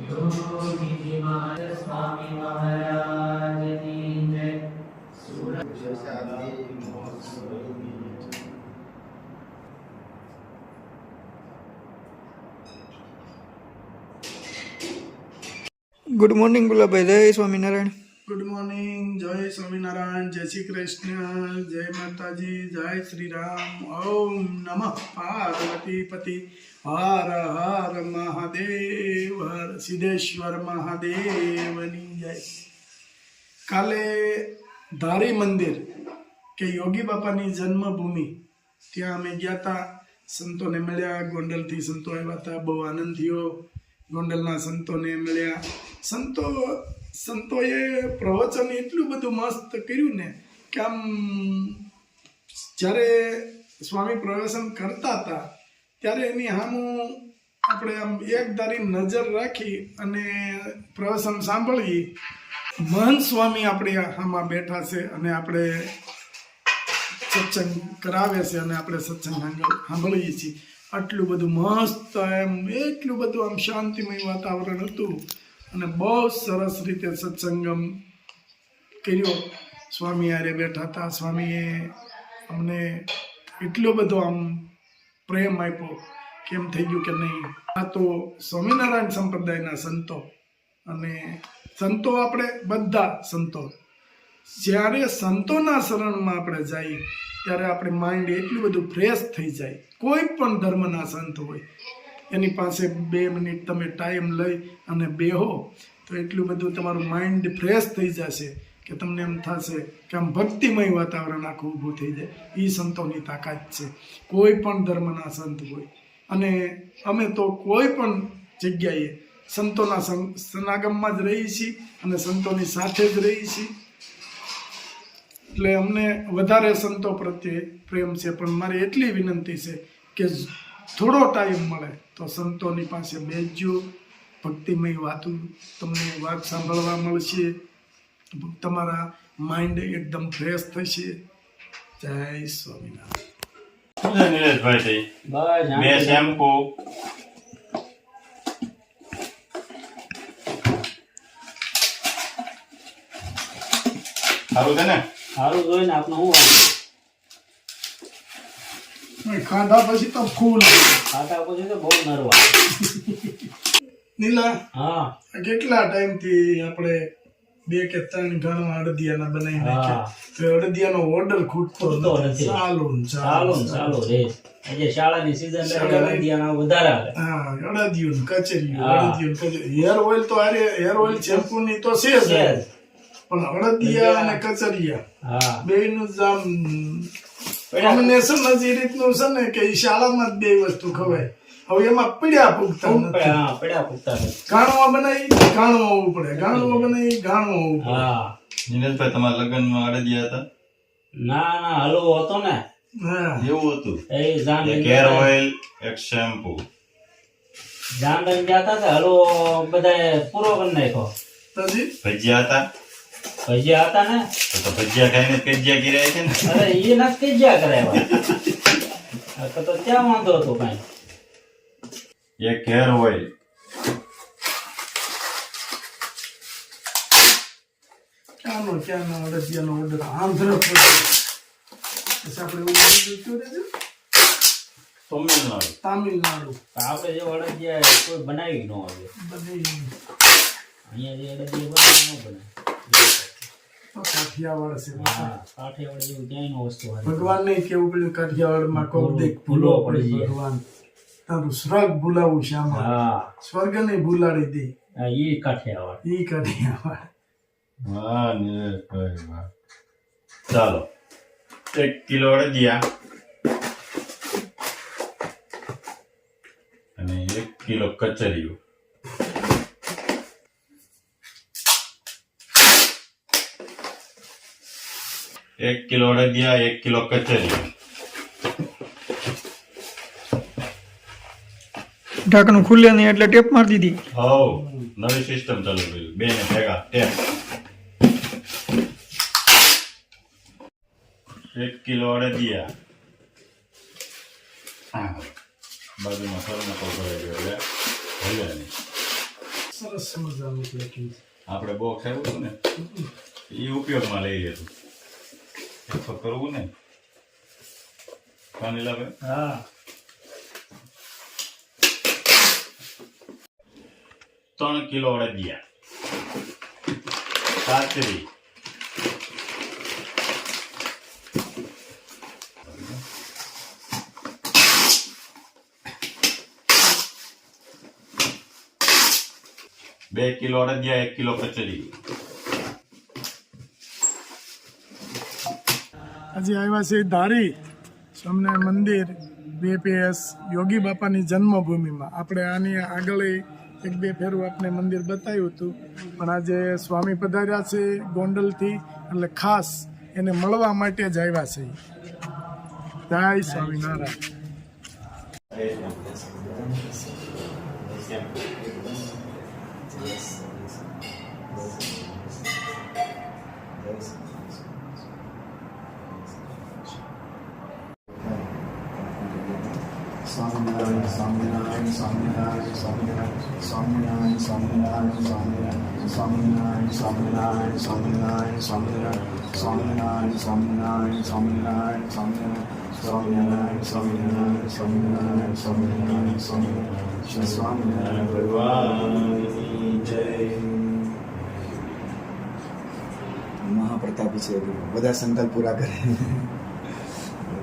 योगी महाराज स्वामी महाराज की जय। Good morning Gulabbhai, जय स्वामीनारायण। गुड मॉर्निंग, जय स्वामीनारायण, जय श्री कृष्ण, जय माताजी, जय श्री राम। ओम नमः पार्वती पति हर हर महादेव, हर सिद्धेश्वर महादेवनी जय। काले धारी मंदिर के योगी बापानी जन्मभूमि त्या अमे गया था। संतों ने मिल्या, गोंडल थी संतो आव्या था, बहु आनंद थयो। गोंडलना संतोने मिल्या। संतोए प्रवचन एटलू बधु मस्त कर्યું ને કે આમ જ્યારે સ્વામી પ્રવચન કરતા હતા ત્યારે એની સામું આપણે આમ એક ધારી નજર રાખી અને પ્રવચન સાંભળીએ। મહંત સ્વામી આપણે આમાં બેઠા છે અને આપણે સત્સંગ કરાવે છે અને આપણે સત્સંગ સાંભળીએ છીએ। આટલું બધું મસ્ત એમ એટલું બધું આમ શાંતિમય વાતાવરણ હતું અને બહુ સરસ રીતે સત્સંગમ કર્યો। સ્વામી હારે બેઠા હતા। સ્વામીએ અમને એટલો બધો આમ પ્રેમ આપ્યો કે એમ થઈ ગયું કે નહીં, આ તો સ્વામિનારાયણ સંપ્રદાયના સંતો અને સંતો આપણે બધા સંતો જ્યારે સંતોના શરણમાં આપણે જઈએ ત્યારે આપણે માઇન્ડ એટલું બધું ફ્રેશ થઈ જાય। કોઈ પણ ધર્મના સંત હોય એની પાસે 2 મિનિટ તમે ટાઈમ લઈ અને બેહો તો એટલું બધું તમારું માઇન્ડ ફ્રેશ થઈ જશે કે તમને એમ થશે કે આમ ભક્તિમય વાતાવરણ આખું ઊભું થઈ જાય। એ સંતોની તાકાત છે, કોઈ પણ ધર્મના સંત હોય। અને અમે તો કોઈ પણ જગ્યાએ સંતોના સમાગમમાં જ રહીએ છીએ અને સંતોની સાથે જ રહીએ છીએ, એટલે અમને વધારે સંતો પ્રત્યે પ્રેમ છે। પણ મારી એટલી વિનંતી છે કે થોડો ટાઈમ મળે તો સંતોની પાસે બેસજો, ભક્તિમય વાતો તમને વાત સાંભળવા મળશે, તમારા માઇન્ડ એકદમ ફ્રેશ થશે। જય સ્વામિનારાયણ। નીલેશભાઈ બે શેમ્પુ સારું છે ને? સારું જોઈને આપણે હું વાંધો ખાધા પછી તો ફૂલ ખાતા પછી તો બહુ નરવા। નીલા, હા, કેટલા ટાઈમથી આપણે 2 કે 3 ઘણા અડદિયાના બનાવી નાખ્યા તો અડદિયાનો ઓર્ડર ખૂટતો નથી। ચાલો રે આજે શાળાની સીઝન એટલે અડદિયાના વધારે આવે। હા, અડદિયું કચેરી હેર ઓઇલ તો આરે હેર ઓઇલ શેમ્પુ ની તો છે જ, પણ અડદિયા અને કચરિયા બેયનું જ આમ કોમ્બિનેશન જ એ રીતનું છે ને કે શાળામાં જ 2 વસ્તુ ખવાય। હવે એમાં પીડા પૂગતા નથી। ગાણવા બનાવી ગાણવા આવવું પડે, ગાણવા બનાવી ગાણવા આવવું પડે। નીલેશભાઈ તમારા લગ્નમાં અડદિયા હતા? ના હલવો હતો ને, એવું હતું? એ જાન એક હેર ઓઇલ, એક શેમ્પુ, જાન જતા હતા, હલવો બધાય પૂરો કરી નાખ્યો। ભજીયા હતા? ભજીયા હતા ને, તો ભજીયા ખાઈને કજિયા કર્યા છે ને? અરે એ નથી કજિયા કરાવ્યા તો ત્યાં વાંધો હતો કઈ। એક હેર ઓઇલ, ક્યાંનો અડદિયાનો ઓર્ડર આંધ્રપ્રદેશ, પછી આપણે તામિલનાડુ આપણે જે અડદિયા કોઈ બનાવી ન આવે, અહીંયા જે અડદિયા બને ન બને। કાઠિયાવાડ છે, કાઠિયાવાડ જેવું ક્યાંય વસ્તુ ભગવાન ને કેવું પડ્યું કાઠિયાવાડમાં કૌદેક ભૂલો પડી ભગવાન તારું સ્વર્ગ ભૂલાવું છે આમાં, સ્વર્ગ ને ભૂલાડી દે ઈ કાઠિયાવાડ। વાહ નીલેશભાઈ વાહ। ચાલો 1 કિલો અડદિયા અને 1 કિલો કચરિયું, એક કિલો અડદિયા, 1 કિલો કચરિયું। ઢાંકણું ખુલે નહીં એટલે ટેપ મારી દીધી। હવ નવી સિસ્ટમ ચાલુ કરી, બે ને ભેગા ટેપ। 1 કિલો અડદિયા, બાજુમાં થર્મોકોલ ભરાઈ ગયો એટલે ભલે નહીં। સરસ મજાનું પેકિંગ. આપણે બોક્સ આવ્યું હતું ને એ ઉપયોગમાં લઈ લીધું. એક કરવું ને કાનીલાભાઈ. હા 3 કિલો અડદિયા, કાચરી, બે કિલો અડદિયા, 1 કિલો કચરી. આજે આવ્યા છે ધારી સ્વામિનારાયણ મંદિર BPS યોગી બાપાની જન્મભૂમિમાં. આપણે આની આગળ એક બે ફેરું આપણે મંદિર બતાવ્યું હતું, પણ આજે સ્વામી પધાર્યા છે ગોંડલથી, એટલે ખાસ એને મળવા માટે જ આવ્યા છે. જય Swaminarayan. Swaminarayan, Swaminarayan, Swaminarayan, Swaminarayan, Swaminarayan, Swaminarayan, Swaminarayan, Swaminarayan, Swaminarayan, Swaminarayan, Swaminarayan, Swaminarayan, Swaminarayan, Swaminarayan, Swaminarayan, Swaminarayan, Swaminarayan, Swaminarayan, Swaminarayan, Swaminarayan ભગવાનની જય. મહાપ્રતાપી છે, બધા સંકલ્પ પૂરા કરે.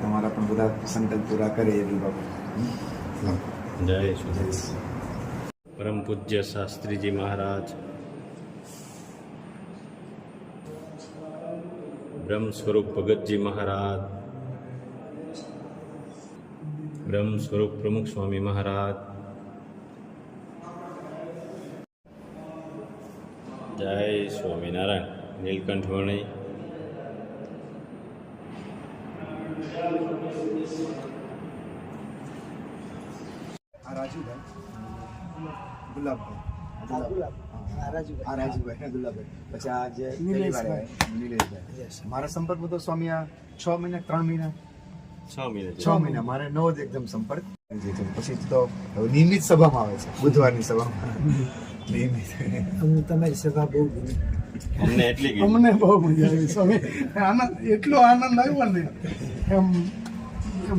તમારા પણ બધા સંકલ્પ પૂરા કરે એવી બાબત. જય શ્રી પરમ પૂજ્ય શાસ્ત્રીજી મહારાજ, બ્રહ્મ સ્વરૂપ ભગતજી મહારાજ, બ્રહ્મ સ્વરૂપ પ્રમુખ સ્વામી મહારાજ, જય સ્વામિનારાયણ. નીલકંઠ વર્ણી આ રાજુભાઈ, ગુલાબભાઈ, આ રાજુભાઈ, ગુલાબભાઈ, પછી આ જે નિલેશભાઈ. નિલેશભાઈ. મારા સંપર્કમાં તો સ્વામી આ 6 મહિના 3 મહિના 6 મિનિટ 6 મહિના મારે નવો જ એકદમ સંપર્ક. પછી તો હવે નિયમિત સભામાં આવે છે, બુધવારની સભામાં નિયમિત. તમારી સભા બહુ ગમી. અમને એટલી ગઈ. અમને બહુ મજા આવી સ્વામી. આનંદ, એટલો આનંદ આવ્યો ને એમ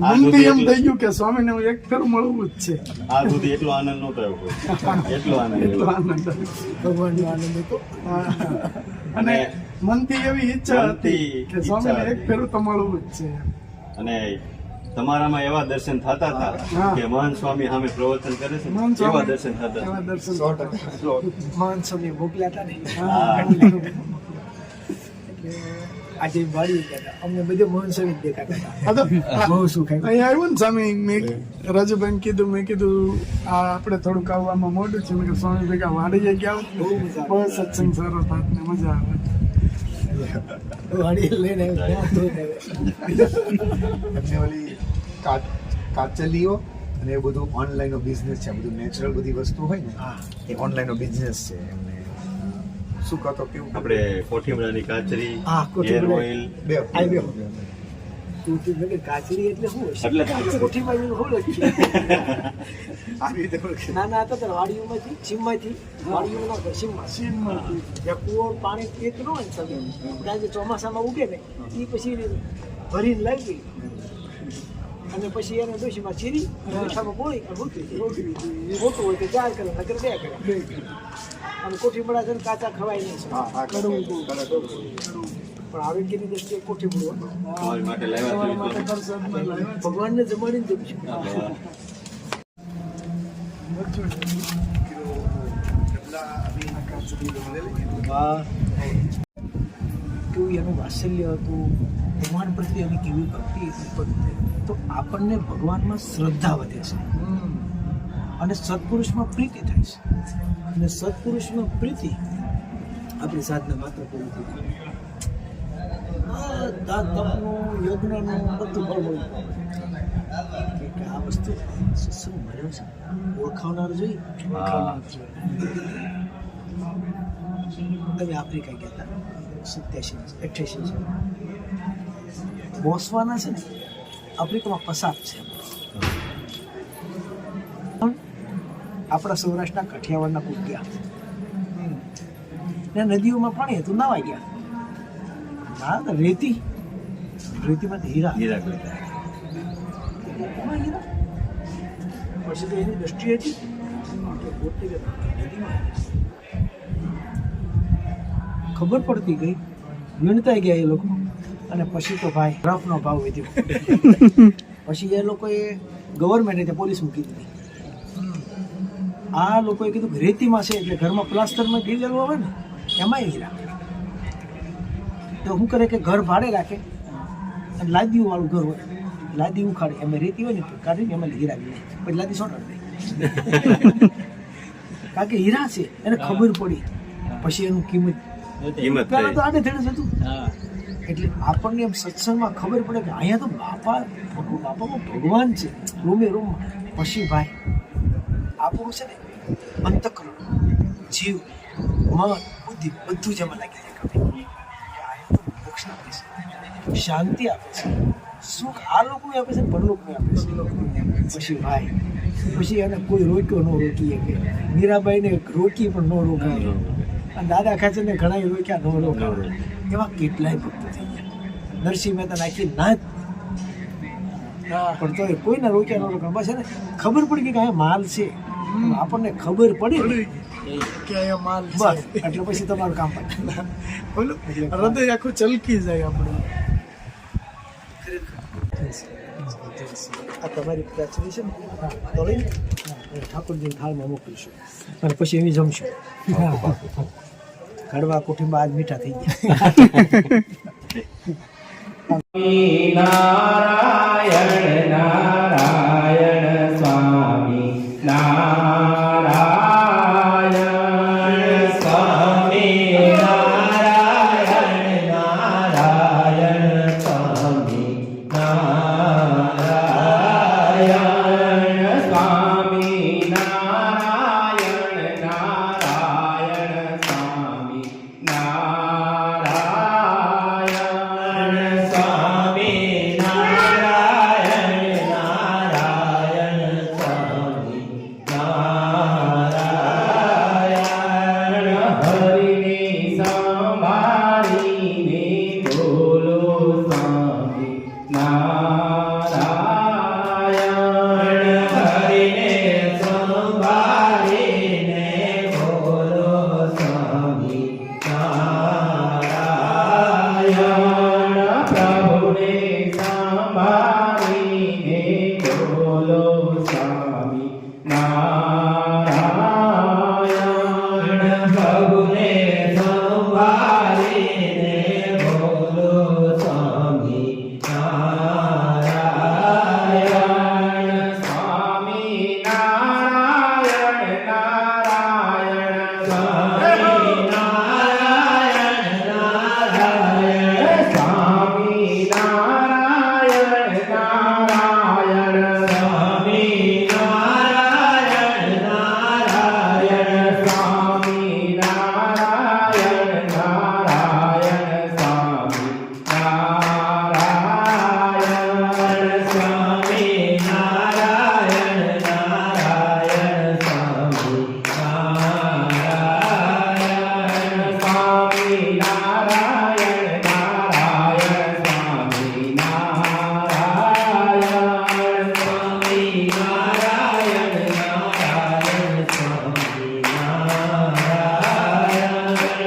મનથી એમ થઈ ગયું કે સ્વામીને હું એક ફેરું મળવું જ છે. આ સુધી એટલો આનંદ નહોતો આવ્યો કોઈ. એટલો આનંદ એટલો આવ્યો. આનંદ આવ્યો. ભગવાનનો આનંદ હતો. અને મનથી એવી ઈચ્છા હતી મનથી કે સ્વામીને ઈચ્છા એક ફેરું તો મળવું જ છે. અને તમારામાં એવા દર્શન થતા હતા હા. કે મહાન સ્વામી સામે પ્રવચન કરે છે મહાન એવા સ્વામી દર્શન થતા એવા હતા. દર્શન 100%. મહાન સ્વામી મોકલ્યા હતા ને હા. એટલે આજે વાળી ગયા હતા. અમને બધે મહાન સ્વામી જ દેખાતા હતા. હા તો બહુ સુખ આવ્યું. અહીંયા આવ્યું ને સ્વામી, મેં રાજુભાઈને કીધું, મેં કીધું આ આપણે થોડુંક આવવામાં મોડું છે. મેં કીધું સ્વામી ભેગા વાડીએ ગયા હોત ને, બહુ મજા બહુ સત્સંગ સારો થાત ને મજા આવે. વાળી લઈને આવ્યો, ત્યાં ધોઈને આવ્યો. એમને ઓલી કાચલીઓ અને એ બધું ઓનલાઈનનો બિઝનેસ છે. બધું નેચરલ બધી વસ્તુ હોય ને એ ઓનલાઈનનો બિઝનેસ છે. એમને શું કહો તો કેવું આપણે કોઠીમડાની કાચરી, હા, કોઠીમડા. હેર ઓઇલ, બે આવી ગયો. કોઠી એટલે કાચરી એટલે શું હશે? એટલે કાચરી. કોઠીમાં એવું શું લખ્યું? આવી રીતે ઓળખે. નાના હતા ત્યારે વાડીઓમાંથી સીમમાંથી વાડીઓમાં નાખે સીમમાં. સીમમાંથી. જ્યાં કૂવો પાણી એક ન હોય ને તમે ત્યાં જે ચોમાસામાં ઉગે ને એ પછી ભરીને લાવી અને પછી એને ડોશીમાં ચીરી મીઠામાં બોળી અને મૂકી મોટું હોય તો 4 કરે નકર 2 કરે. અને કોઠીમડા છે ને કાચા ખવાય નહીં. હા, હા, કડવું બહુ. કડવું. પણ આરોગ્યની દ્રષ્ટિએ કોઠીમડું તમારી માટે લાવ્યા તમારા છે માટે વિશ્વાસ. પ્રસાદમાં લાવ્યા છે. ભગવાનને જમાડીને જવું છે. કેવું એનું વાત્સલ્ય હતું, ભગવાન પ્રત્યે એની કેવી ભક્તિ હતી, તો આપણને ભગવાનમાં શ્રદ્ધા વધે છે અને સત્પુરુષમાં પ્રીતિ થાય છે. અને સત્પુરુષમાં પ્રીતિ આપણી સાધના માત્ર પૂરી થઈ જાય. બધા તપનું, યજ્ઞનું બધું ફળ મળ્યું કે આ વસ્તુ શું મળ્યો છે ઓળખાવનાર જોઈએ. અમે આફ્રિકા ગયા હતા 87-88 છે. બોસ્વાના છે ને આફ્રિકામાં પસાબ છે. આપણા સૌરાષ્ટ્રના કઠિયાવાડના કુટિયા ને નદીઓમાં પાણી હતું, નાવા ગયા. ના રેતીમાંથી હીરા. કોના હીરા? પછી તો એની દ્રષ્ટિ હતી કે પોતે નદીમાં ખબર પડતી ગઈ, વીણતા ગયા એ લોકો. અને પછી તો ભાઈ રફનો ભાવ વધ્યો. પછી એ લોકોએ ગવર્મેન્ટે પોલીસ મૂકી દીધી. આ લોકોએ કીધું કે રેતીમાં છે એટલે ઘરમાં પ્લાસ્ટરમાં ડીઝલ આવે ને એમાંય હીરા. તો શું કરે કે ઘર ભાડે રાખે અને લાદીઓ વાળું ઘર હોય, લાદી ઉખાડે, એમાં રેતી હોય ને કાઢીને એમાં હીરા ગઈ, પછી લાદી સોટાડી દે. કારણ કે હીરા છે એને ખબર પડી. પછી એનું કિંમત પહેલા તો આડે ધડે હતું. એટલે આપણને એમ સત્સંગમાં ખબર પડે કે અહીંયા તો બાપામાં ભગવાન છે રૂમે રૂમમાં. પછી ભાઈ આપણું છે ને અંતકરણ, જીવ, મન, બુદ્ધિ બધું જ એમાં લાગી જાય. મોક્ષ આપે છે, શાંતિ આપે છે, સુખ આ લોકોને આપે છે, પરલોકને આપે છે. પછી ભાઈ પછી એને કોઈ રોક્યો ન રોકી શકે. મીરાબાઈને રોકી પણ ન રોકાય. અને દાદા ખાચરને ઘણા રોક્યા ન રોકાય. એવા કેટલાય ભક્તો થઈ ગયા. નરસિંહ મહેતા નાખી ના પણ તો કોઈને રોક્યા ન રોકાય. બસ એને ખબર પડી કે અહીંયા માલ છે, આપણને ખબર પડી કે અહીંયા માલ બસ એટલે પછી તમારું કામ પડે. બોલો હૃદય આખું ચલકી જાય આપણે. આ તમારી પ્રાચરી છે ને તો લઈને ઠાકોરજીની થાળમાં મોકલીશું અને પછી એવી જમશું. કડવા કોઠીમાં આજ મીઠા થઈ ગયા. નારાયણ નારાયણ